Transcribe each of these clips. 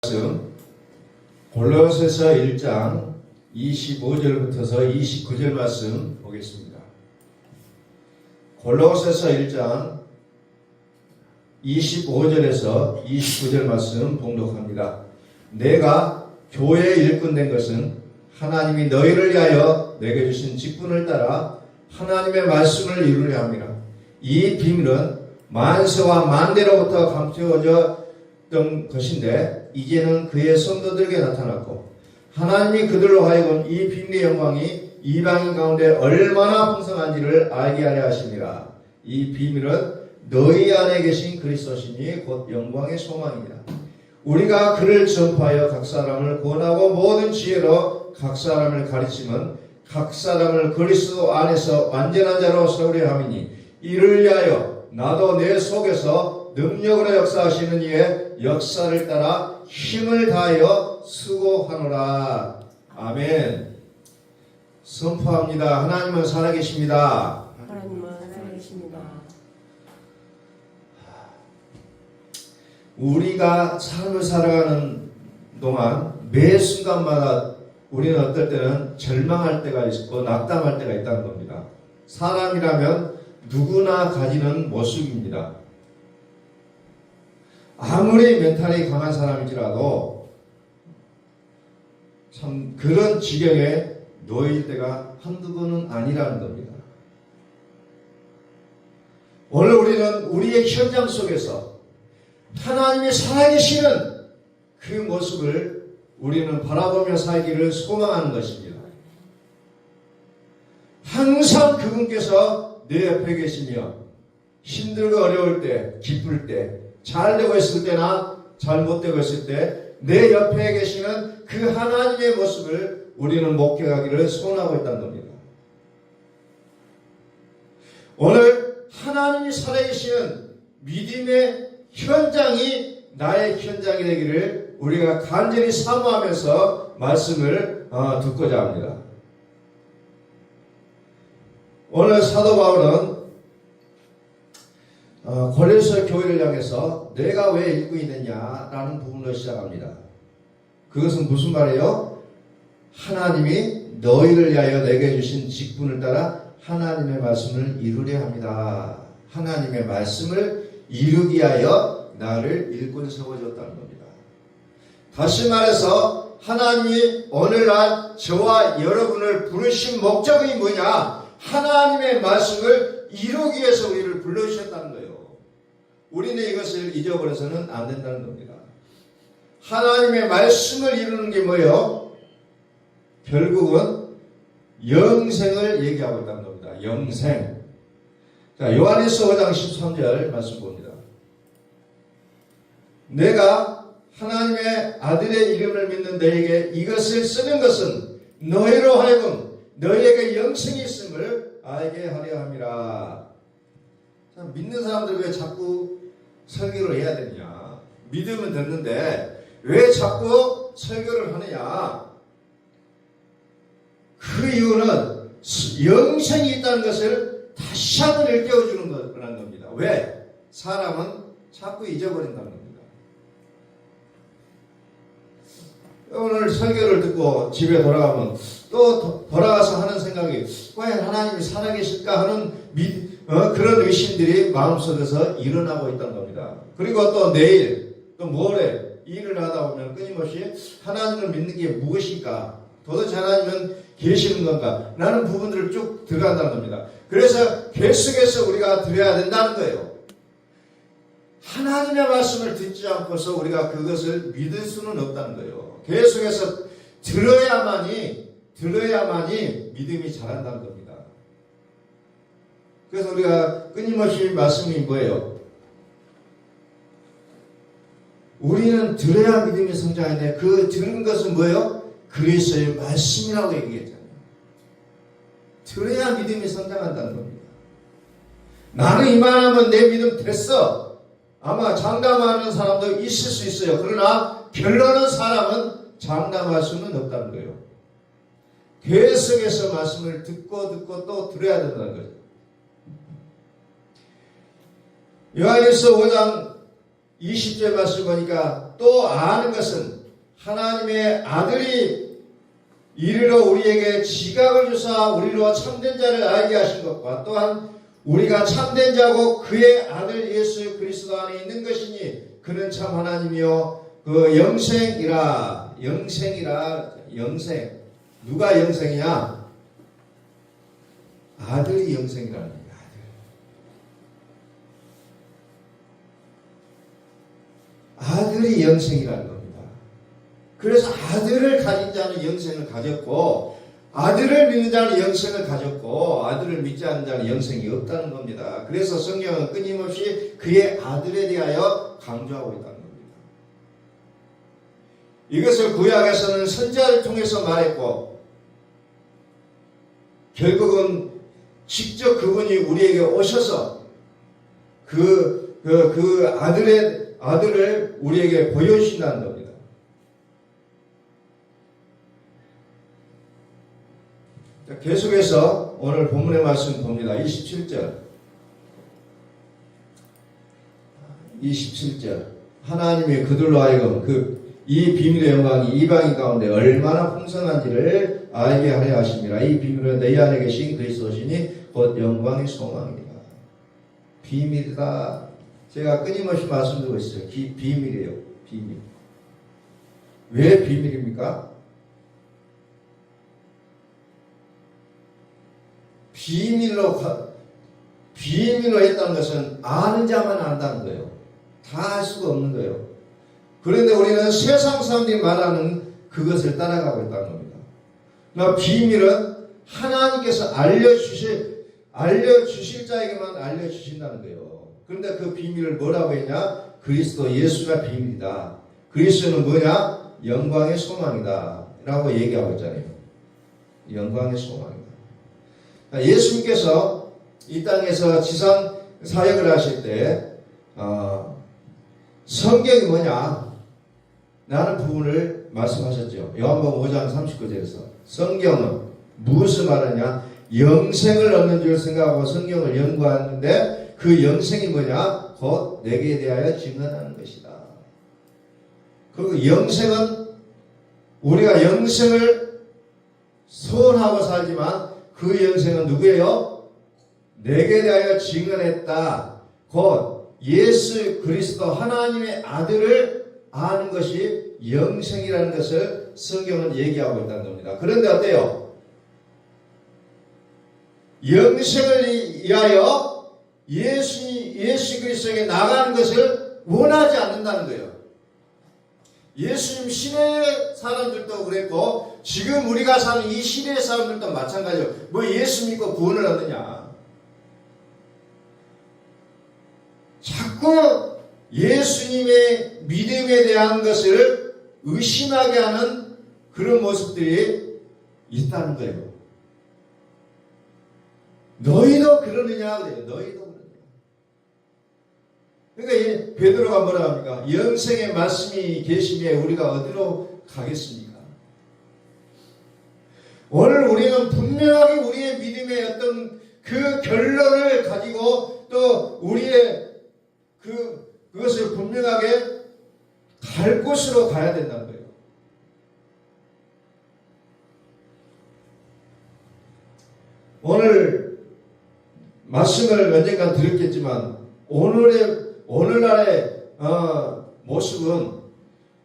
말씀 골로새서 1장 25절부터서 29절 말씀 보겠습니다. 골로새서 1장 25절에서 29절 말씀 봉독합니다. 내가 교회의 일꾼 된 것은 하나님이 너희를 위하여 내게 주신 직분을 따라 하나님의 말씀을 이루려 함이라. 이 비밀은 만세와 만대로부터 감추어졌던 것인데 이제는 그의 성도들에게 나타났고 하나님이 그들로 하여금 이 비밀의 영광이 이방인 가운데 얼마나 풍성한지를 알게 하려 하심이라. 이 비밀은 너희 안에 계신 그리스도시니 곧 영광의 소망이니라. 우리가 그를 전파하여 각 사람을 구원하고 모든 지혜로 각 사람을 가르치면 각 사람을 그리스도 안에서 완전한 자로 세우려 함이니 이를 위하여 나도 내 속에서 능력으로 역사하시는 이의 역사를 따라 힘을 다하여 수고하노라. 아멘. 선포합니다. 하나님은 살아계십니다. 하나님은 살아계십니다. 우리가 삶을 살아가는 동안 매 순간마다 우리는 어떨 때는 절망할 때가 있고 낙담할 때가 있다는 겁니다. 사람이라면 누구나 가지는 모습입니다. 아무리 멘탈이 강한 사람이지라도 참 그런 지경에 놓일 때가 한두 번은 아니라는 겁니다. 오늘 우리는 우리의 현장 속에서 하나님이 살아계시는 그 모습을 우리는 바라보며 살기를 소망하는 것입니다. 항상 그분께서 내 옆에 계시며 힘들고 어려울 때, 기쁠 때, 잘 되고 있을 때나 잘못되고 있을 때 내 옆에 계시는 그 하나님의 모습을 우리는 목격하기를 소원하고 있다는 겁니다. 오늘 하나님이 살아계시는 믿음의 현장이 나의 현장이 되기를 우리가 간절히 사모하면서 말씀을 듣고자 합니다. 오늘 사도 바울은 골로새 교회를 향해서 내가 왜 일꾼이 됐냐라는 부분으로 시작합니다. 그것은 무슨 말이에요? 하나님이 너희를 위하여 내게 주신 직분을 따라 하나님의 말씀을 이루려 합니다. 하나님의 말씀을 이루기 위하여 나를 일꾼 세워줬다는 겁니다. 다시 말해서 하나님이 오늘날 저와 여러분을 부르신 목적이 뭐냐? 하나님의 말씀을 이루기 위해서 우리를 불러주셨다는 거예요. 우리는 이것을 잊어버려서는 안 된다는 겁니다. 하나님의 말씀을 이루는 게 뭐예요? 결국은 영생을 얘기하고 있다는 겁니다. 영생. 자, 요한일서 5장 13절 말씀 봅니다. 내가 하나님의 아들의 이름을 믿는 너에게 이것을 쓰는 것은 너희로 하여금 너희에게 영생이 있음을 알게 하려 함이라. 자, 믿는 사람들 왜 자꾸 설교를 해야 되느냐? 믿으면 됐는데 왜 자꾸 설교를 하느냐? 그 이유는 영생이 있다는 것을 다시 한번 일깨워주는 거라는 겁니다. 왜? 사람은 자꾸 잊어버린다는 겁니다. 오늘 설교를 듣고 집에 돌아가면 또 돌아가서 하는 생각이 왜 하나님이 살아계실까 하는 그런 의심들이 마음속에서 일어나고 있다는 겁니다. 그리고 또 내일 또 모레 일을 하다 보면 끊임없이 하나님을 믿는 게 무엇일까? 도대체 하나님은 계시는 건가? 라는 부분들을 쭉 들어간다는 겁니다. 그래서 계속해서 우리가 들어야 된다는 거예요. 하나님의 말씀을 듣지 않고서 우리가 그것을 믿을 수는 없다는 거예요. 계속해서 들어야만이 믿음이 자란다는 겁니다. 그래서 우리가 끊임없이 말씀이 뭐예요? 우리는 들어야 믿음이 성장하는데 그 들은 것은 뭐예요? 그리스도의 말씀이라고 얘기했잖아요. 들어야 믿음이 성장한다는 겁니다. 나는 이만하면 내 믿음 됐어. 아마 장담하는 사람도 있을 수 있어요. 그러나 결론은 사람은 장담할 수는 없다는 거예요. 계속해서 말씀을 듣고 또 들어야 된다는 거죠. 요한일서 5장 20절 말씀 보니까 또 아는 것은 하나님의 아들이 이르러 우리에게 지각을 주사 우리로 참된 자를 알게 하신 것과 또한 우리가 참된 자고 그의 아들 예수 그리스도 안에 있는 것이니 그는 참 하나님이요 그 영생이라. 영생. 누가 영생이냐? 아들이 영생이라는 거예요. 아들이 영생이라는 겁니다. 그래서 아들을 가진 자는 영생을 가졌고 아들을 믿는 자는 영생을 가졌고 아들을 믿지 않는 자는 영생이 없다는 겁니다. 그래서 성경은 끊임없이 그의 아들에 대하여 강조하고 있다는 겁니다. 이것을 구약에서는 선지자를 통해서 말했고 결국은 직접 그분이 우리에게 오셔서 그 아들을 우리에게 보여주신다는 겁니다. 계속해서 오늘 본문의 말씀 봅니다. 27절. 하나님이 그들로 하여금 이 비밀의 영광이 이방인 가운데 얼마나 풍성한지를 알게 하려 하심이라. 이 비밀은 너희 안에 계신 그리스도시니 곧 영광의 소망이니라. 비밀이다. 제가 끊임없이 말씀드리고 있어요. 비밀이에요. 비밀. 왜 비밀입니까? 비밀로 했다는 것은 아는 자만 안다는 거예요. 다 알 수가 없는 거예요. 그런데 우리는 세상 사람들이 말하는 그것을 따라가고 있다는 겁니다. 그러나 비밀은 하나님께서 알려주실 자에게만 알려주신다는 거예요. 그런데 그 비밀을 뭐라고 했냐? 그리스도 예수가 비밀이다. 그리스도는 뭐냐? 영광의 소망이다. 라고 얘기하고 있잖아요. 영광의 소망이다. 예수님께서 이 땅에서 지상 사역을 하실 때 성경이 뭐냐? 라는 부분을 말씀하셨죠. 요한복음 5장 39절에서 성경은 무엇을 말하냐? 영생을 얻는 줄 생각하고 성경을 연구하는데 그 영생이 뭐냐? 곧 내게 대하여 증언하는 것이다. 그리고 영생은 우리가 영생을 소원하고 살지만 그 영생은 누구예요? 내게 대하여 증언했다. 곧 예수 그리스도 하나님의 아들을 아는 것이 영생이라는 것을 성경은 얘기하고 있다는 겁니다. 그런데 어때요? 영생을 위하여 예수 그리스도에게 나가는 것을 원하지 않는다는 거예요. 예수님 시대의 사람들도 그랬고 지금 우리가 사는 이 시대의 사람들도 마찬가지예요. 뭐 예수 믿고 구원을 얻느냐. 자꾸 예수님의 믿음에 대한 것을 의심하게 하는 그런 모습들이 있다는 거예요. 너희도 그러느냐 그래요. 너희도 그러느냐. 그러니까 베드로가 뭐라 합니까? 영생의 말씀이 계시면 우리가 어디로 가겠습니까? 오늘 우리는 분명하게 우리의 믿음의 어떤 그 결론을 가지고 또 우리의 그것을 분명하게 갈 곳으로 가야 된다는 거예요. 오늘 말씀을 언젠가 들었겠지만 오늘날의 모습은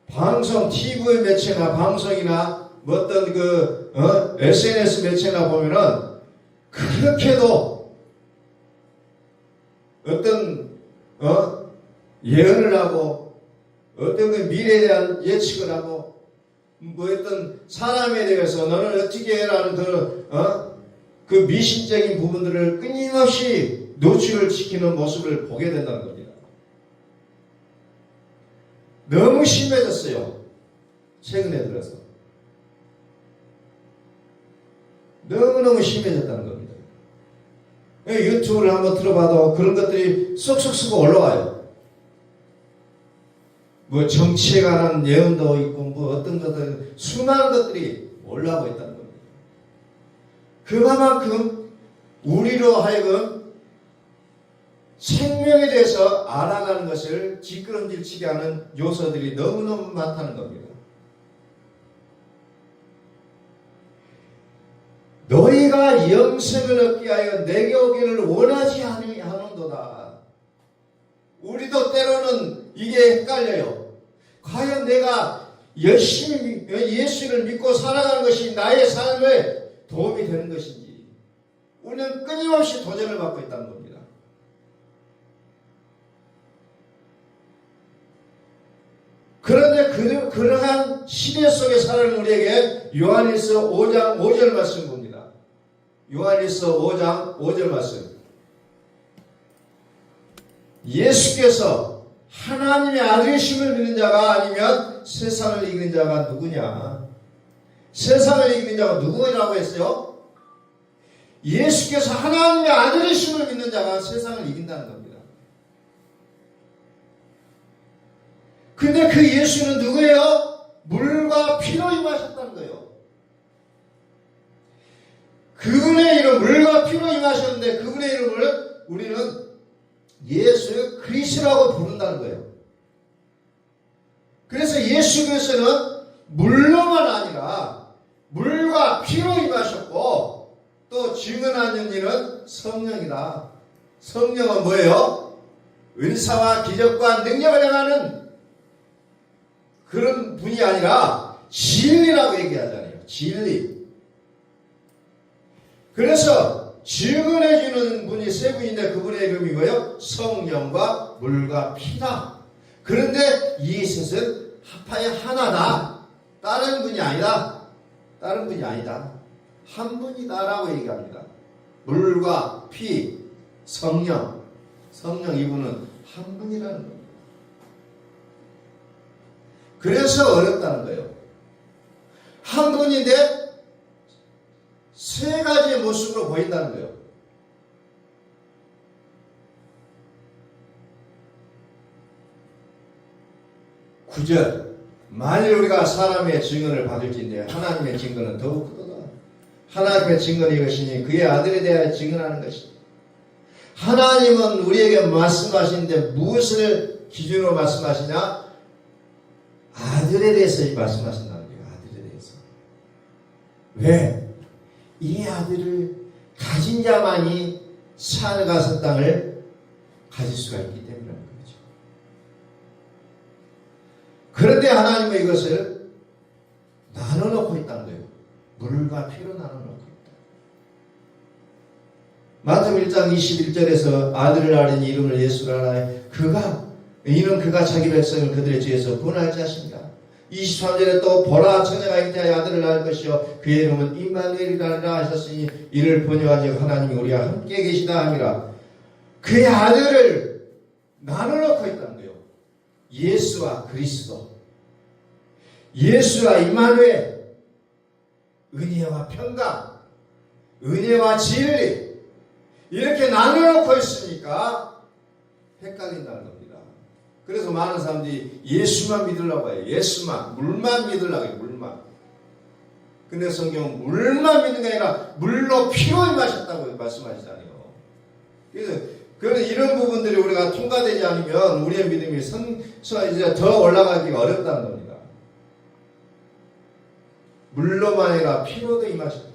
방송, TV 매체나 방송이나 어떤 SNS 매체나 보면은 그렇게도 어떤 예언을 하고 어떤 그 미래에 대한 예측을 하고 뭐 어떤 사람에 대해서 너는 어떻게 해라는 그 미신적인 부분들을 끊임없이 노출을 시키는 모습을 보게 된다는 겁니다. 너무 심해졌어요. 최근에 들어서. 너무너무 심해졌다는 겁니다. 유튜브를 한번 들어봐도 그런 것들이 쏙쏙 쓰고 올라와요. 뭐 정치에 관한 예언도 있고 뭐 어떤 것들 수많은 것들이 올라오고 있다는 겁니다. 그만큼 우리로 하여금 생명에 대해서 알아가는 것을 뒷걸음질치게 하는 요소들이 너무너무 많다는 겁니다. 너희가 영생을 얻게 하여 내게 오기를 원하지 않는도다. 우리도 때로는 이게 헷갈려요. 과연 내가 열심히 예수를 믿고 살아가는 것이 나의 삶에 도움이 되는 것인지 우리는 끊임없이 도전을 받고 있다는 겁니다. 그런데 그러한 시대 속에 살아가는 우리에게 요한일서 5장 5절 말씀 봅니다. 요한일서 5장 5절 말씀. 예수께서 하나님의 아들이심을 믿는 자가 아니면 세상을 이기는 자가 누구냐? 세상을 이기는 자가 누구라고 했어요? 예수께서 하나님의 아들이심을 믿는 자가 세상을 이긴다는 겁니다. 근데 그 예수는 누구예요? 물과 피로 임하셨다는 거예요. 그분의 이름, 물과 피로 임하셨는데 그분의 이름을 우리는 예수 그리스도라고 부른다는 거예요. 그래서 예수 그리스도는 물로만 아니라 물과 피로 임하셨고 또 증언하는 일은 성령이다. 성령은 뭐예요? 은사와 기적과 능력을 행하는 그런 분이 아니라 진리라고 얘기하잖아요. 진리. 그래서 증언해주는 분이 세 분인데 그분의 이름이 뭐예요? 성령과 물과 피다. 그런데 이 셋은 합하여 하나다. 다른 분이 아니다. 다른 분이 아니다. 한 분이다라고 얘기합니다. 물과 피, 성령. 성령 이분은 한 분이라는 겁니다. 그래서 어렵다는 거예요. 한 분인데 세 가지의 모습으로 보인다는 거예요. 구절. 만일 우리가 사람의 증언을 받을진대 하나님의 증거는 더욱 크도다. 하나님의 증거는 이것이니 그의 아들에 대하여 증언하는 것이다. 하나님은 우리에게 말씀하시는데 무엇을 기준으로 말씀하시냐? 아들에 대해서 말씀하신다는 거예요. 아들에 대해서. 왜? 이 아들을 가진 자만이 산가서 땅을 가질 수가 있기 때문이라는 거죠. 그런데 하나님은 이것을 나눠놓고 있다는 거예요. 물과 피로 나눠놓고 있다. 마태복음 1장 21절에서 아들을 아는 이름을 예수라 하나 이는 그가 자기 백성을 그들의 죄에서 구원할 자신이다. 23절에 또 보라 처녀가 잉태하여 아들을 낳을 것이요 그의 이름은 임마누엘이라 하셨으니 이를 번역하지 하나님이 우리와 함께 계시다 하니라. 그의 아들을 나눠놓고 있다는 거예요. 예수와 그리스도, 예수와 임마누엘, 은혜와 평강, 은혜와 진리 이렇게 나눠놓고 있으니까 헷갈린다는 겁니다. 그래서 많은 사람들이 예수만 믿으려고 해요. 예수만, 물만 믿으려고 해요. 물만. 근데 성경은 물만 믿는 게 아니라 물로 피로 임하셨다고 말씀하시잖아요. 그래서 이런 부분들이 우리가 통과되지 않으면 우리의 믿음이 이제 더 올라가기가 어렵다는 겁니다. 물로만 아니라 피로도 임하셨다.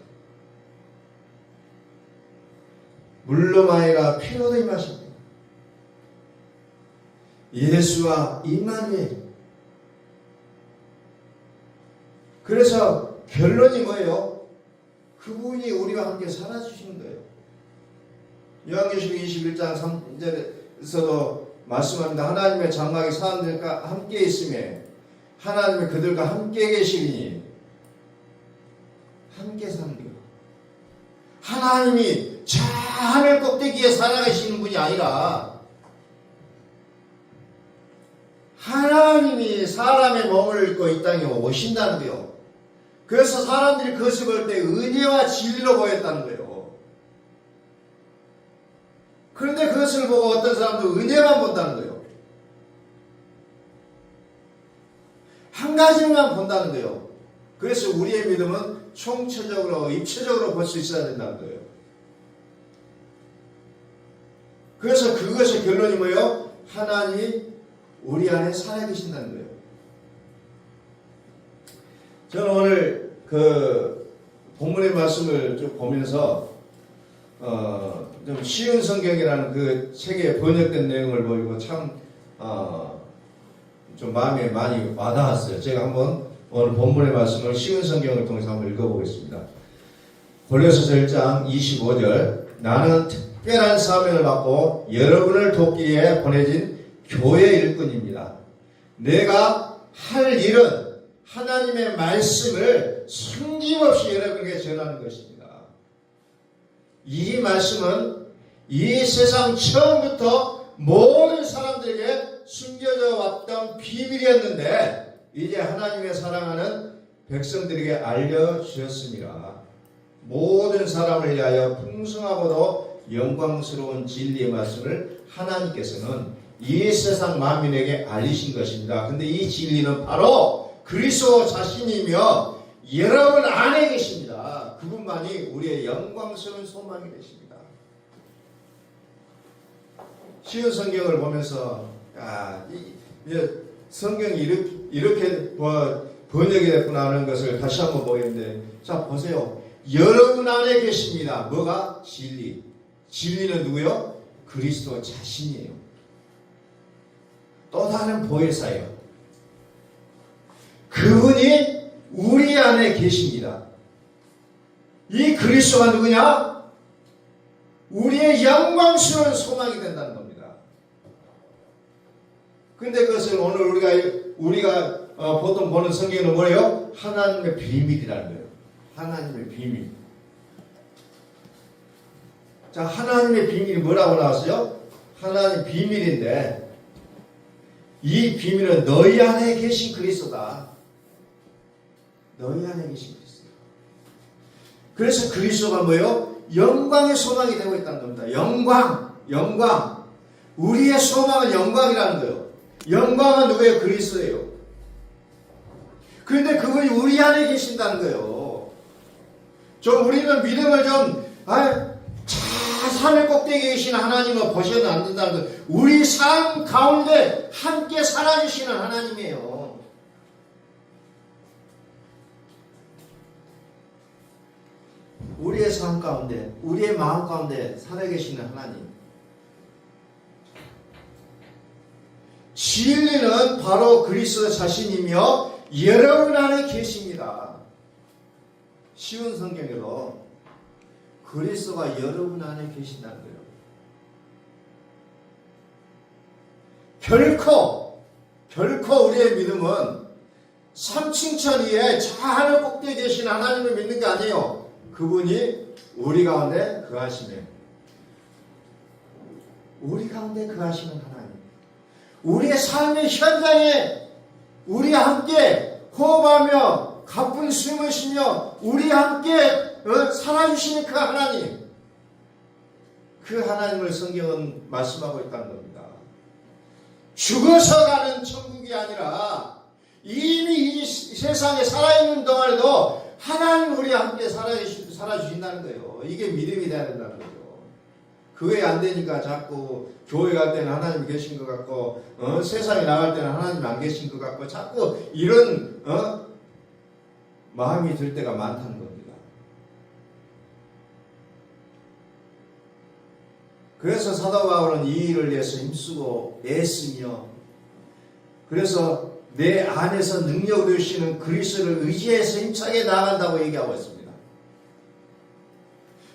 물로만 아니라 피로도 임하셨다. 예수와 임마누엘. 그래서 결론이 뭐예요? 그분이 우리와 함께 살아주시는 거예요. 요한계시록 21장 3절에서도 말씀합니다. 하나님의 장막이 사람들과 함께 있으며 하나님이 그들과 함께 계시니 함께 사는 거예요. 하나님이 저 하늘 꼭대기에 살아계시는 분이 아니라 하나님이 사람의 몸을 입고 이 땅에 오신다는 거예요. 그래서 사람들이 그것을 볼 때 은혜와 진리로 보였다는 거예요. 그런데 그것을 보고 어떤 사람도 은혜만 본다는 거예요. 한 가지만 본다는 거예요. 그래서 우리의 믿음은 총체적으로, 입체적으로 볼 수 있어야 된다는 거예요. 그래서 그것의 결론이 뭐예요? 하나님이 우리 안에 살아계신다는 거예요. 저는 오늘 그 본문의 말씀을 쭉 보면서 좀 쉬운 성경이라는 그 책에 번역된 내용을 보고 참 좀 마음에 많이 와닿았어요. 제가 한번 오늘 본문의 말씀을 쉬운 성경을 통해서 한번 읽어보겠습니다. 골로새서 1장 25절 나는 특별한 사명을 받고 여러분을 돕기에 보내진 교회 일꾼입니다. 내가 할 일은 하나님의 말씀을 숨김없이 여러분에게 전하는 것입니다. 이 말씀은 이 세상 처음부터 모든 사람들에게 숨겨져 왔던 비밀이었는데 이제 하나님의 사랑하는 백성들에게 알려주셨습니다. 모든 사람을 위하여 풍성하고도 영광스러운 진리의 말씀을 하나님께서는 이 세상 만민에게 알리신 것입니다. 근데 이 진리는 바로 그리스도 자신이며 여러분 안에 계십니다. 그분만이 우리의 영광스러운 소망이 되십니다. 쉬운 성경을 보면서 성경이 이렇게 번역이 됐구나 하는 것을 다시 한번 보겠는데, 자 보세요. 여러분 안에 계십니다. 뭐가? 진리. 진리는 누구요? 그리스도 자신이에요. 또 다른 보혜사예요. 그분이 우리 안에 계십니다. 이 그리스도가 누구냐? 우리의 영광스러운 소망이 된다는 겁니다. 근데 그것을 오늘 우리가 보통 보는 성경은 뭐예요? 하나님의 비밀이라는 거예요. 하나님의 비밀. 자, 하나님의 비밀이 뭐라고 나왔어요? 하나님 비밀인데 이 비밀은 너희 안에 계신 그리스도다. 너희 안에 계신 그리스도. 그래서 그리스도가 뭐예요? 영광의 소망이 되고 있다는 겁니다. 영광. 우리의 소망은 영광이라는 거예요. 영광은 누구예요? 그리스도예요. 그런데 그분이 우리 안에 계신다는 거예요. 우리는 믿음을 산을 꼭대기에 계신 하나님을 보셔도 안 된다는 거예요. 우리 삶 가운데 함께 살아주시는 하나님이에요. 우리의 삶 가운데, 우리의 마음 가운데 살아계시는 하나님. 진리는 바로 그리스도 자신이며 여러분 안에 계십니다. 쉬운 성경에도 그리스도가 여러분 안에 계신다는 거예요. 결코 우리의 믿음은 3층 천 위에 저 하늘 꼭대기에 계신 하나님을 믿는 게 아니에요. 그분이 우리 가운데 거하시며 우리 가운데 거하시는 하나님, 우리의 삶의 현장에 우리와 함께 호흡하며 가쁜 숨을 쉬며 우리와 함께 살아주시는 그 하나님, 그 하나님을 성경은 말씀하고 있다는 겁니다. 죽어서 가는 천국이 아니라 이미 이 세상에 살아있는 동안에도 하나님 우리와 함께 살아주신다는 거예요. 이게 믿음이 돼야 된다는 거죠. 그게 안 되니까 자꾸 교회 갈 때는 하나님 계신 것 같고 세상에 나갈 때는 하나님 안 계신 것 같고 자꾸 이런 마음이 들 때가 많다는 겁니다. 그래서 사도 바울은 이 일을 위해서 힘쓰고 애쓰며, 그래서 내 안에서 능력을 주시는 그리스도를 의지해서 힘차게 나아간다고 얘기하고 있습니다.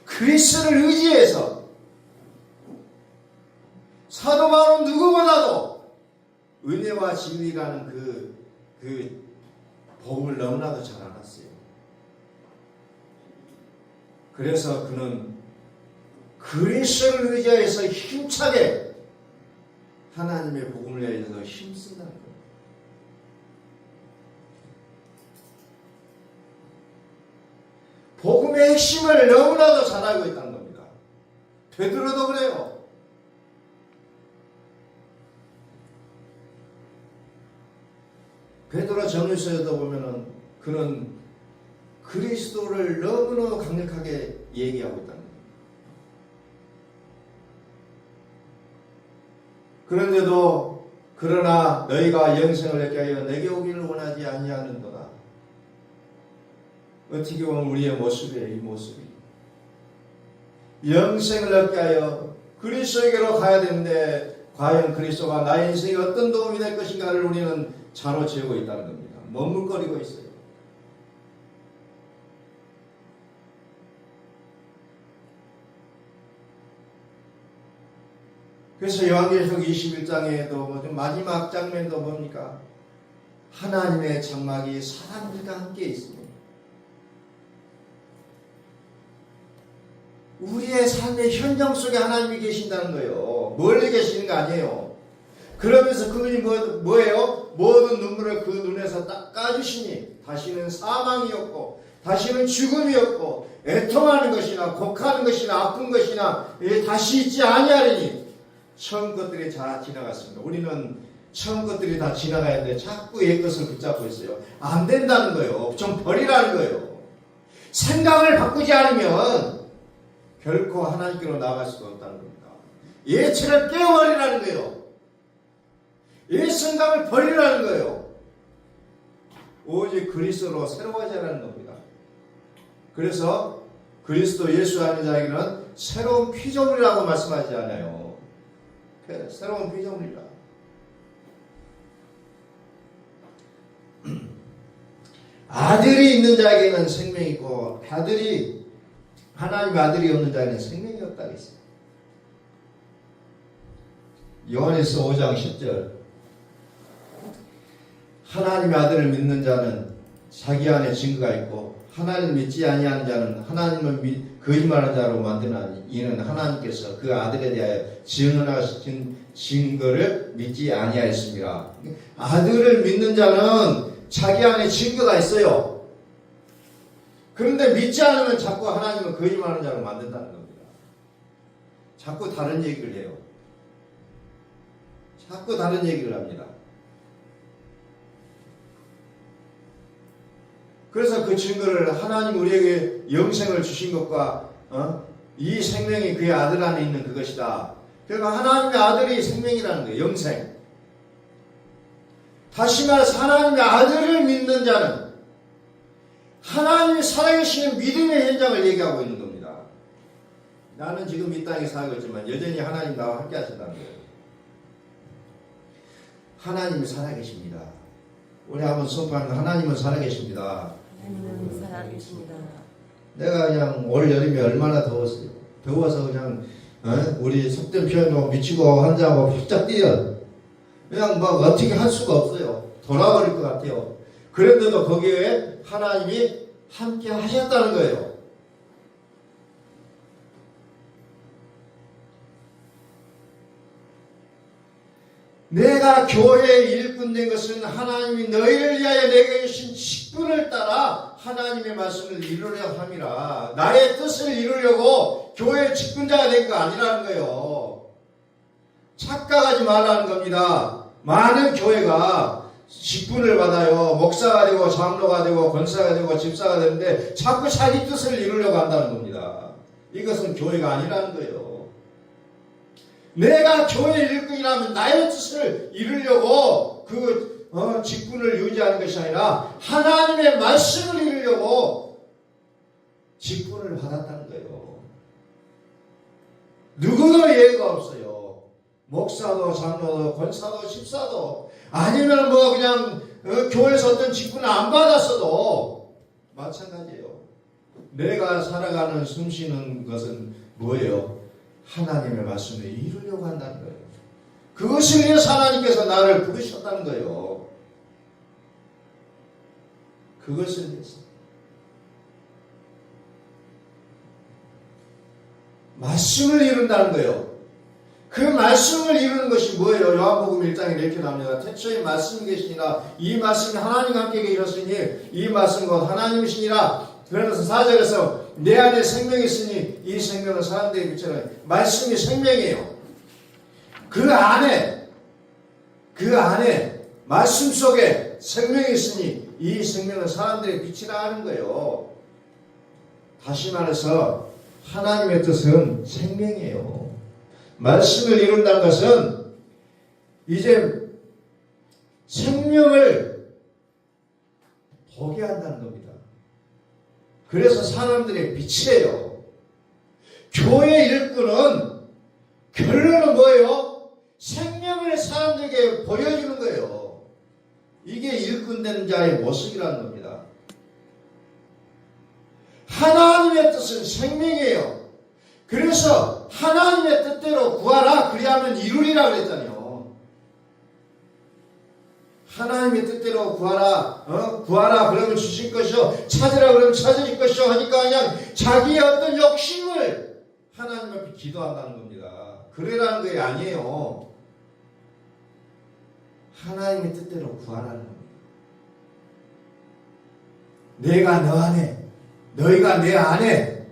그리스도를 의지해서. 사도 바울은 누구보다도 은혜와 진리라는 그 복음을 너무나도 잘 알았어요. 그래서 그는 그리스도를 의지해서 힘차게 하나님의 복음을 위해서 힘쓴다는 거예요. 복음의 핵심을 너무나도 잘 알고 있다는 겁니다. 베드로도 그래요. 베드로 전후서에도 보면은 그는 그리스도를 너무너무 강력하게 얘기하고 있다는 거예요. 그런데도 그러나 너희가 영생을 얻게 하여 내게 오기를 원하지 아니하는도다. 어떻게 보면 우리의 모습이에요. 이 모습이 영생을 얻게 하여 그리스도에게로 가야 되는데 과연 그리스도가 나의 인생에 어떤 도움이 될 것인가를 우리는 자로 재고 있다는 겁니다. 머뭇거리고 있어요. 그래서 요한계시록 21장에도 마지막 장면도 뭡니까? 하나님의 장막이 사람들과 함께 있습니다. 우리의 삶의 현장 속에 하나님이 계신다는 거예요. 멀리 계시는 거 아니에요. 그러면서 그분이 뭐예요? 모든 눈물을 그 눈에서 닦아주시니 다시는 사망이 없고 다시는 죽음이 없고 애통하는 것이나 곡하는 것이나 아픈 것이나 다시 있지 아니하리니 처음 것들이 다 지나갔습니다. 우리는 처음 것들이 다 지나가야 되는데 자꾸 옛 것을 붙잡고 있어요. 안 된다는 거예요. 좀 버리라는 거예요. 생각을 바꾸지 않으면 결코 하나님께로 나아갈 수가 없다는 겁니다. 예체를 깨워버리라는 거예요. 옛 생각을 버리라는 거예요. 오직 그리스도로 새로워지라는 겁니다. 그래서 그리스도 예수 아는 자에게는 새로운 피조물이라고 말씀하지 않아요. 새로운 피조물이라. 아들이 있는 자에게는 생명이 있고 하나님의 아들이 없는 자에게는 생명이 없다고 했어요. 요한에서 5장 10절 하나님의 아들을 믿는 자는 자기 안에 증거가 있고 하나님을 믿지 아니하는 자는 하나님을 거짓말하는 자로 만드나니 이는 하나님께서 그 아들에 대하여 증언하신 증거를 믿지 아니하였습니다. 아들을 믿는 자는 자기 안에 증거가 있어요. 그런데 믿지 않으면 자꾸 하나님을 거짓말하는 자로 만든다는 겁니다. 자꾸 다른 얘기를 해요. 자꾸 다른 얘기를 합니다. 그래서 그 증거를 하나님 우리에게 영생을 주신 것과 이 생명이 그의 아들 안에 있는 그것이다. 그러니까 하나님의 아들이 생명이라는 거예요. 영생. 다시 말해서 하나님의 아들을 믿는 자는 하나님이 살아계시는 믿음의 현장을 얘기하고 있는 겁니다. 나는 지금 이 땅에 살고 있지만 여전히 하나님 나와 함께 하신다는 거예요. 하나님이 살아계십니다. 우리 한번 선포하는 하나님은 살아계십니다. 하나님은 살아계십니다. 내가 그냥 올 여름에 얼마나 더웠어요. 더워서 그냥 우리 속된 표현으로 미치고 환장하고 휘짝 뛰어. 그냥 막 어떻게 할 수가 없어요. 돌아버릴 것 같아요. 그런데도 거기에 하나님이 함께 하셨다는 거예요. 내가 교회의 일꾼 된 것은 하나님이 너희를 위하여 내게 주신 직분을 따라 하나님의 말씀을 이루려 함이라. 나의 뜻을 이루려고 교회의 직분자가 된 거 아니라는 거예요. 착각하지 말라는 겁니다. 많은 교회가 직분을 받아요. 목사가 되고 장로가 되고 권사가 되고 집사가 되는데 자꾸 자기 뜻을 이루려고 한다는 겁니다. 이것은 교회가 아니라는 거예요. 내가 교회 일꾼이라면 나의 뜻을 이루려고 그 직분을 유지하는 것이 아니라 하나님의 말씀을 이루려고 직분을 받았다는 거예요. 누구도 예외가 없어요. 목사도 장로도 권사도 집사도 아니면 뭐 그냥 교회에서 어떤 직분을 안 받았어도 마찬가지예요. 내가 살아가는 숨쉬는 것은 뭐예요? 하나님의 말씀을 이루려고 한다는 거예요. 그것을 위해서 하나님께서 나를 부르셨다는 거예요. 그것을 위해서. 말씀을 이룬다는 거예요. 그 말씀을 이루는 것이 뭐예요? 요한복음 1장에 이렇게 나옵니다. 태초에 말씀이 계시니라 이 말씀이 하나님과 함께 계셨으니 이 말씀은 곧 하나님이시니라. 그러면서 4절에서 내 안에 생명이 있으니 이 생명은 사람들의 빛처럼 말씀이 생명이에요. 그 안에 말씀 속에 생명이 있으니 이 생명은 사람들의 빛이라 하는 거예요. 다시 말해서 하나님의 뜻은 생명이에요. 말씀을 이룬다는 것은 이제 생명을 보게 한다는 겁니다. 그래서 사람들의 빛이에요. 교회 일꾼은 결론은 뭐예요? 생명을 사람들에게 보여주는 거예요. 이게 일꾼된 자의 모습이라는 겁니다. 하나님의 뜻은 생명이에요. 그래서 하나님의 뜻대로 구하라 그리하면 이루리라 그랬잖아요. 하나님의 뜻대로 구하라, 구하라 그러면 주실 것이요, 찾으라 그러면 찾으실 것이요 하니까 그냥 자기의 어떤 욕심을 하나님 앞에 기도한다는 겁니다. 그러라는 게 아니에요. 하나님의 뜻대로 구하라는 겁니다. 내가 너 안에, 너희가 내 안에,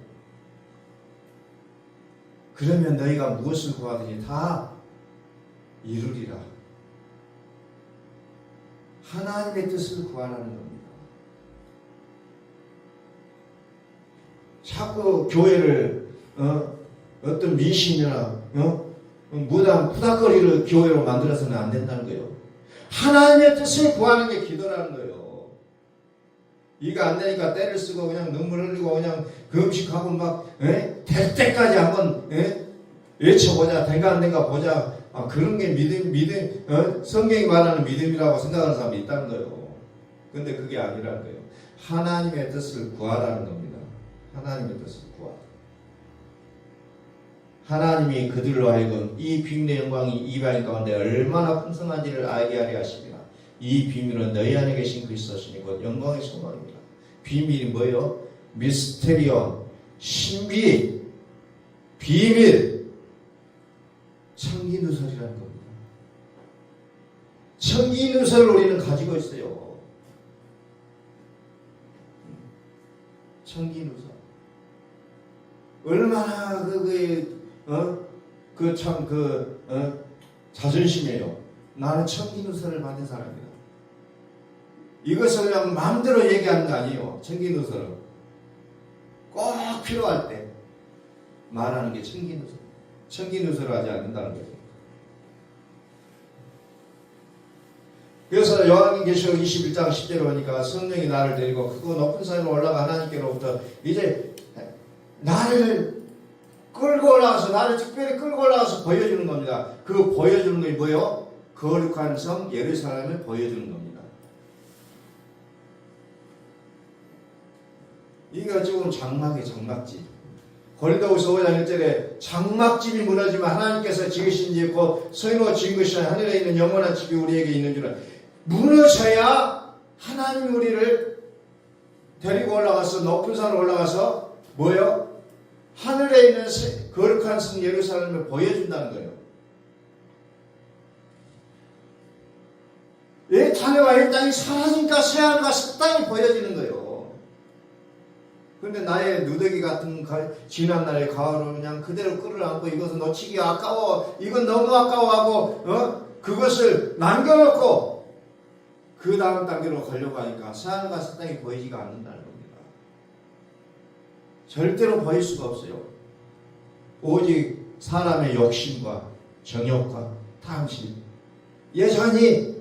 그러면 너희가 무엇을 구하든지 다 이루리라. 하나님의 뜻을 구하라는 겁니다. 자꾸 교회를 어떤 미신이나 무당 푸닥거리를 교회로 만들어서는 안 된다는 거예요. 하나님의 뜻을 구하는 게 기도라는 거예요. 이거 안 되니까 때를 쓰고 그냥 눈물 흘리고 그냥 금식하고 막 될 때까지 한번 외쳐보자, 된가 안 된가 보자. 그런 게 믿음, 성경이 말하는 믿음이라고 생각하는 사람이 있다는 거예요. 근데 그게 아니라는 거예요. 하나님의 뜻을 구하라는 겁니다. 하나님의 뜻을 구하라. 하나님이 그들로 하여금 이 비밀의 영광이 이방인 가운데 얼마나 풍성한지를 알게 하려 하십니다. 이 비밀은 너희 안에 계신 그리스도시니 곧 영광의 소망입니다. 비밀이 뭐예요? 미스테리온, 신비, 비밀, 청기누설이라는 겁니다. 청기누설을 우리는 가지고 있어요. 청기누설. 얼마나 자존심이에요. 나는 청기누설을 받은 사람이다. 이것을 그냥 마음대로 얘기하는 거 아니에요. 청기누설은 꼭 필요할 때 말하는 게 청기누설. 청기누설을 하지 않는다는 거예요. 그래서 요한계시록 21장 10절에 보니까 성령이 나를 데리고 크고 높은 산으로 올라가 하나님께로부터 이제 나를 끌고 올라가서, 나를 특별히 끌고 올라가서 보여주는 겁니다. 그 보여주는 게 뭐예요? 거룩한 성 예루살렘을 보여주는 겁니다. 이게 지금 장막이에요. 장막집. 고린도후서 5장 1절에 장막집이 무너지면 하나님께서 지으신 집 곧 성령으로 지은 것이 아니라 하늘에 있는 영원한 집이 우리에게 있는 줄은, 무너져야 하나님이 우리를 데리고 올라가서 높은 산으로 올라가서 뭐예요? 하늘에 있는 거룩한 성 예루살렘을 보여준다는 거예요. 이 자녀와 이 땅이 사라지니까 새하늘과 새 땅이 보여지는 거예요. 그런데 나의 누더기 같은 지난 날의 가을을 그냥 그대로 끌어안고 이것은 놓치기 아까워, 이건 너무 아까워하고 그것을 남겨놓고 그 다음 단계로 가려고 하니까 새하늘과 새 땅이 보이지가 않는다는 겁니다. 절대로 보일 수가 없어요. 오직 사람의 욕심과 정욕과 탐심, 여전히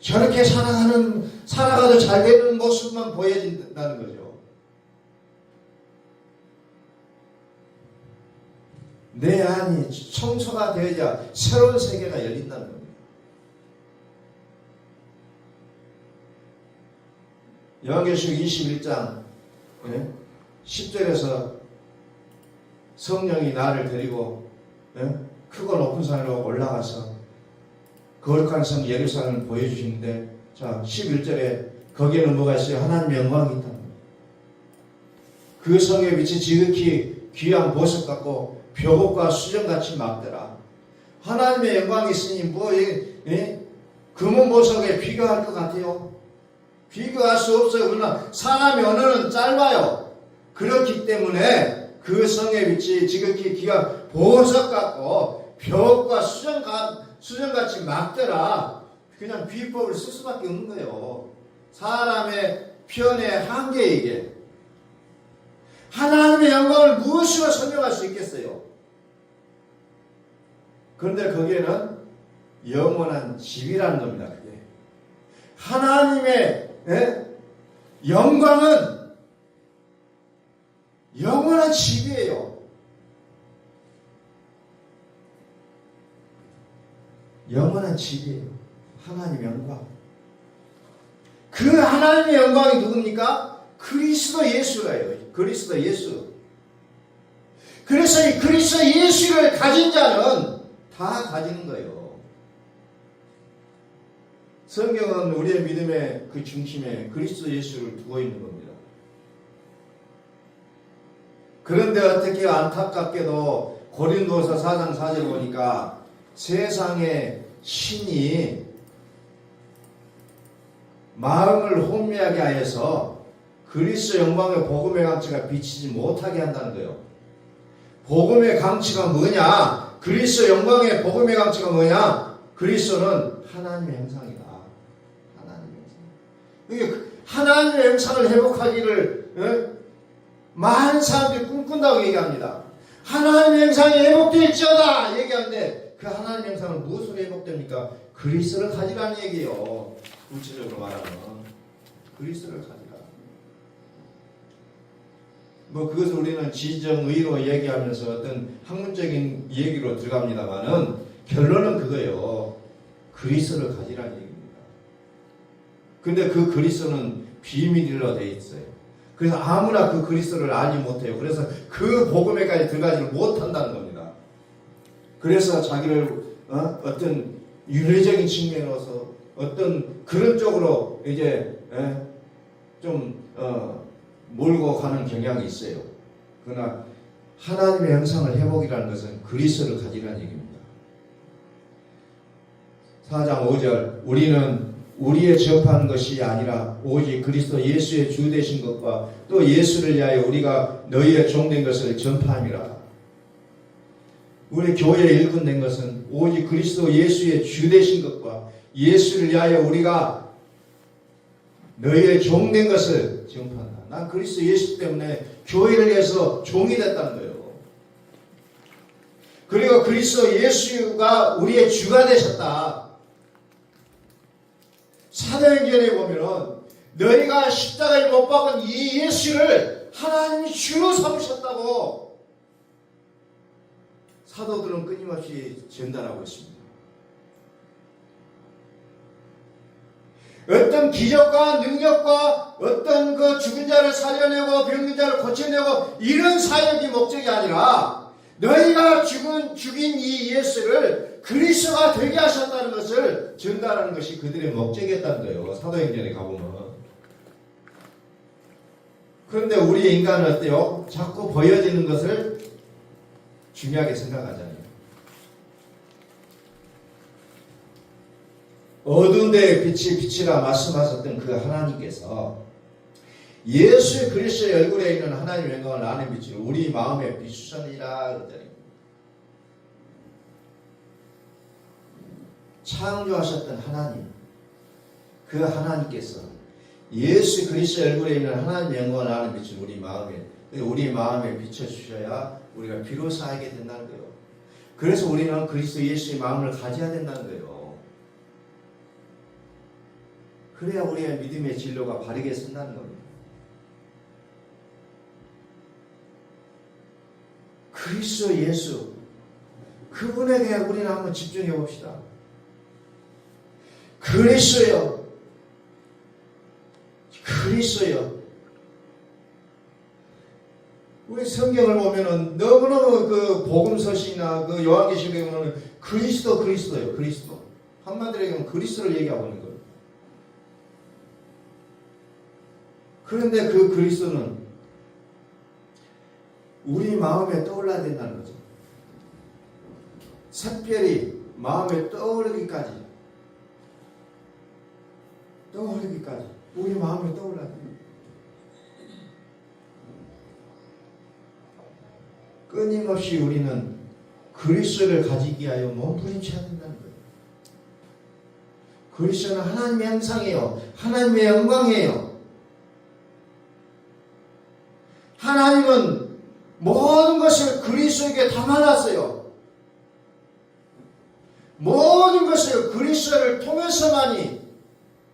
저렇게 살아가도 잘 되는 모습만 보여진다는 거죠. 내 안이 청소가 되어야 새로운 세계가 열린다는 겁니다. 요한계시록 21장 10절에서 성령이 나를 데리고 크고 높은 산으로 올라가서 거룩한 성 예루살렘을 보여주시는데, 자 11절에 거기에는 뭐가 있어요? 하나님의 영광이 있다는 거예요. 그 성의 빛이 지극히 귀한 보석 같고 벽옥과 수정같이 막더라. 하나님의 영광이 있으니 뭐 금은 보석에 비교할 것 같아요? 비교할 수 없어요. 그러나 사람의 언어는 짧아요. 그렇기 때문에 그 성의 빛이 지극히 귀한 보석 같고 벽옥과 수정같이 막더라. 그냥 비법을 쓸 수밖에 없는 거예요. 사람의 표현의 한계, 이게. 하나님의 영광을 무엇으로 설명할 수 있겠어요? 그런데 거기에는 영원한 집이라는 겁니다. 그게 하나님의 영광은 영원한 집이에요. 영원한 집이에요. 하나님의 영광. 그 하나님의 영광이 누굽니까? 그리스도 예수라요. 그리스도 예수. 그래서 이 그리스도 예수를 가진 자는 다 가지는 거예요. 성경은 우리의 믿음의 그 중심에 그리스도 예수를 두고 있는 겁니다. 그런데 어떻게 안타깝게도 고린도서 4장 4절 보니까 세상의 신이 마음을 혼미하게 하여서 그리스도 영광의 복음의 강치가 비치지 못하게 한다는 거예요. 복음의 강치가 뭐냐? 그리스도 영광의 복음의 강치가 뭐냐? 그리스도는 하나님의 형상이다. 하나님의 형상. 이게 하나님의 형상을 회복하기를 많은 사람들이 꿈꾼다고 얘기합니다. 하나님의 형상이 회복될지어다 얘기하는데 그 하나님의 형상은 무엇으로 회복됩니까? 그리스도를 가지라는 얘기예요. 구체적으로 말하면 그리스도를 가지라. 그것을 우리는 지정의로 얘기하면서 어떤 학문적인 얘기로 들어갑니다만은 결론은 그거예요. 그리스도를 가지라는 얘기입니다. 근데 그 그리스도는 비밀로 되어 있어요. 그래서 아무나 그 그리스도를 알지 못해요. 그래서 그 복음에까지 들어가지를 못한다는 겁니다. 그래서 자기를 어떤 윤회적인 측면으로서 어떤 그런 쪽으로 이제 좀 몰고 가는 경향이 있어요. 그러나 하나님의 형상을 회복이라는 것은 그리스도를 가지라는 얘기입니다. 4장 5절 우리는 우리의 접하는 것이 아니라 오직 그리스도 예수의 주 되신 것과 또 예수를 위하여 우리가 너희의 종된 것을 전파함이라. 우리 교회의 일꾼된 것은 오직 그리스도 예수의 주 되신 것과 예수를 위하여 우리가 너희의 종된 것을 전파한다. 난 그리스도 예수 때문에 교회를 위해서 종이 됐다는 거예요. 그리고 그리스도 예수가 우리의 주가 되셨다. 사도행전에 보면은 너희가 십자가에 못 박은 이 예수를 하나님이 주로 삼으셨다고 사도들은 끊임없이 전달하고 있습니다. 어떤 기적과 능력과 어떤 그 죽은 자를 살려내고 병든 자를 고쳐내고 이런 사역이 목적이 아니라 너희가 죽인 이 예수를 그리스도가 되게 하셨다는 것을 전달하는 것이 그들의 목적이었다는 거예요. 사도행전에 가보면. 그런데 우리 인간은 어때요? 자꾸 보여지는 것을 중요하게 생각하잖아요. 어두운 데에 빛이 빛이라 말씀하셨던 그 하나님께서 예수 그리스도의 얼굴에 있는 하나님의 영광을 아는 빛을 우리 마음에 비추셨느니라 그랬잖아요. 창조하셨던 하나님, 그 하나님께서 예수 그리스도의 얼굴에 있는 하나님의 영광을 아는 빛을 우리 마음에 비춰주셔야 우리가 비로소 알게 된다는 거예요. 그래서 우리는 그리스도 예수의 마음을 가져야 된다는 거예요. 그래야 우리의 믿음의 진로가 바르게 쓴다는 겁니다. 그리스도 예수, 그분에 대해 우리는 한번 집중해 봅시다. 그리스도요. 그리스도요. 우리 성경을 보면은 너무너무 그 복음서신이나 그 요한계시록에 보면은 그리스도예요. 그리스도. 한마디로 얘기하면 그리스도를 얘기하고 있는 거예요. 그런데 그 그리스도는 우리 마음에 떠올라야 된다는 거죠. 특별히 마음에 떠오르기까지 우리 마음에 떠올라야 돼요. 끊임없이 우리는 그리스도를 가지기 위하여 몸부림쳐야 된다는 거예요. 그리스도는 하나님의 형상이에요. 하나님의 영광이에요. 하나님은 모든 것을 그리스도에게 담아놨어요. 모든 것을 그리스도를 통해서만이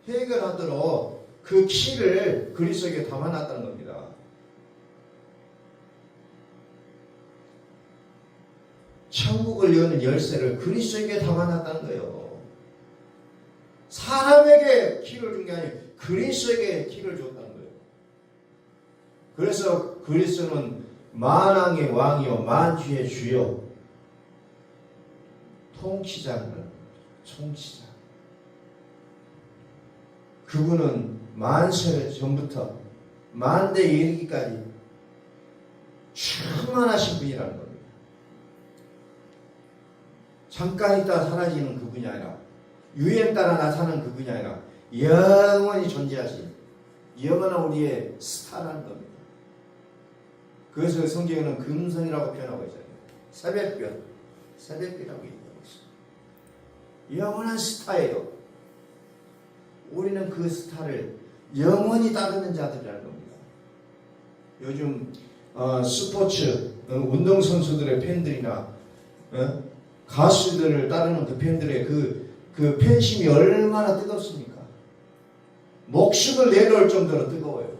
해결하도록 그 키를 그리스도에게 담아놨다는 겁니다. 천국을 여는 열쇠를 그리스도에게 담아놨다는 거예요. 사람에게 키를 준 게 아니고 그리스도에게 키를 줬다는 거예요. 그래서 그리스도는 만왕의 왕이요 만주의 주요 통치자는 통치자. 그분은 만세 전부터 만대에 이르기까지 충만하신 분이라는 겁니다. 잠깐 있다 사라지는 그분이 아니라 유행 따라 나타나는 그분이 아니라 영원히 존재하신 영원한 우리의 스타라는 겁니다. 그래서 성경에는 금성이라고 표현하고 있잖아요. 새벽별, 새벽별이라고 얘기하고 있어요. 영원한 스타예요. 우리는 그 스타를 영원히 따르는 자들이라는 겁니다. 요즘 스포츠 운동선수들의 팬들이나 가수들을 따르는 그 팬들의 그 팬심이 얼마나 뜨겁습니까? 목숨을 내놓을 정도로 뜨거워요.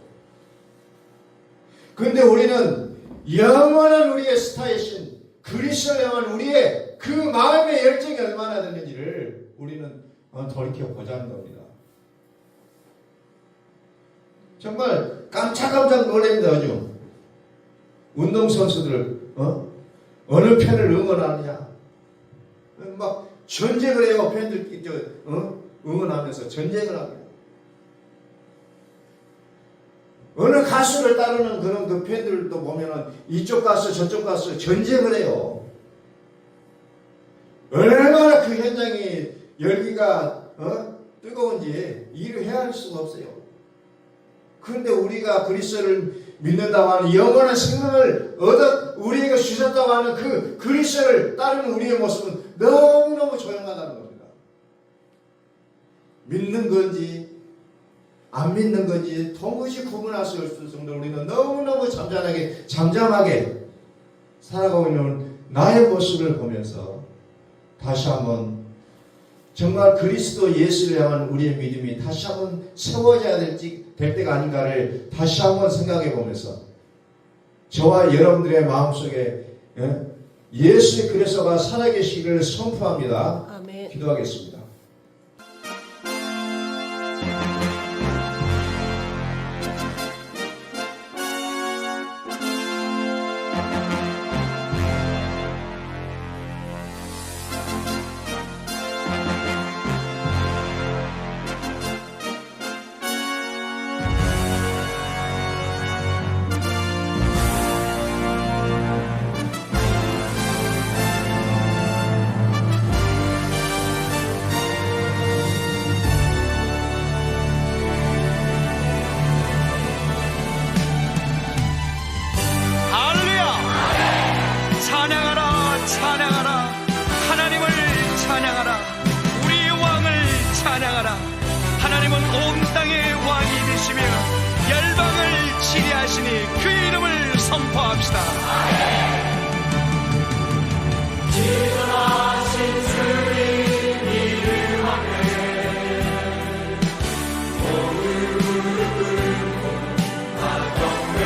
그런데 우리는 영원한 우리의 스타이신 그리스도를 향한 우리의 그 마음의 열정이 얼마나 되는지를 우리는 돌이켜보자는 겁니다. 정말 깜짝깜짝 놀랍니다. 아주 운동선수들 어느 팬을 응원하느냐 막 전쟁을 해요. 팬들끼리 응원하면서 전쟁을 합니다. 어느 가수를 따르는 그런 그 팬들도 보면은 이쪽 가수 저쪽 가수 전쟁을 해요. 얼마나 그 현장이 열기가 뜨거운지 이를 헤아릴 수가 없어요. 그런데 우리가 그리스도를 믿는다고 하는 영원한 생명을 우리에게 주셨다고 하는 그 그리스도를 따르는 우리의 모습은 너무너무 조용하다는 겁니다. 믿는 건지 안 믿는 건지 도무지 구분할 수 없을 정도로 우리는 너무너무 잠잠하게 살아가고 있는 나의 모습을 보면서 다시 한번 정말 그리스도 예수를 향한 우리의 믿음이 다시 한번 세워져야 될 때가 아닌가를 다시 한번 생각해 보면서 저와 여러분들의 마음속에 예수의 그리스도가 살아계시기를 선포합니다. 아멘. 기도하겠습니다. 찬양하라 하나님을 찬양하라 우리의 왕을 찬양하라. 하나님은 온 땅의 왕이 되시며 열방을 지배하시니 그 이름을 선포합시다. 지존하신 주님 이름하네 오늘 부르고 나 경배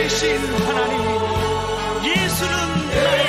살아계신 하나님, 예수는 나의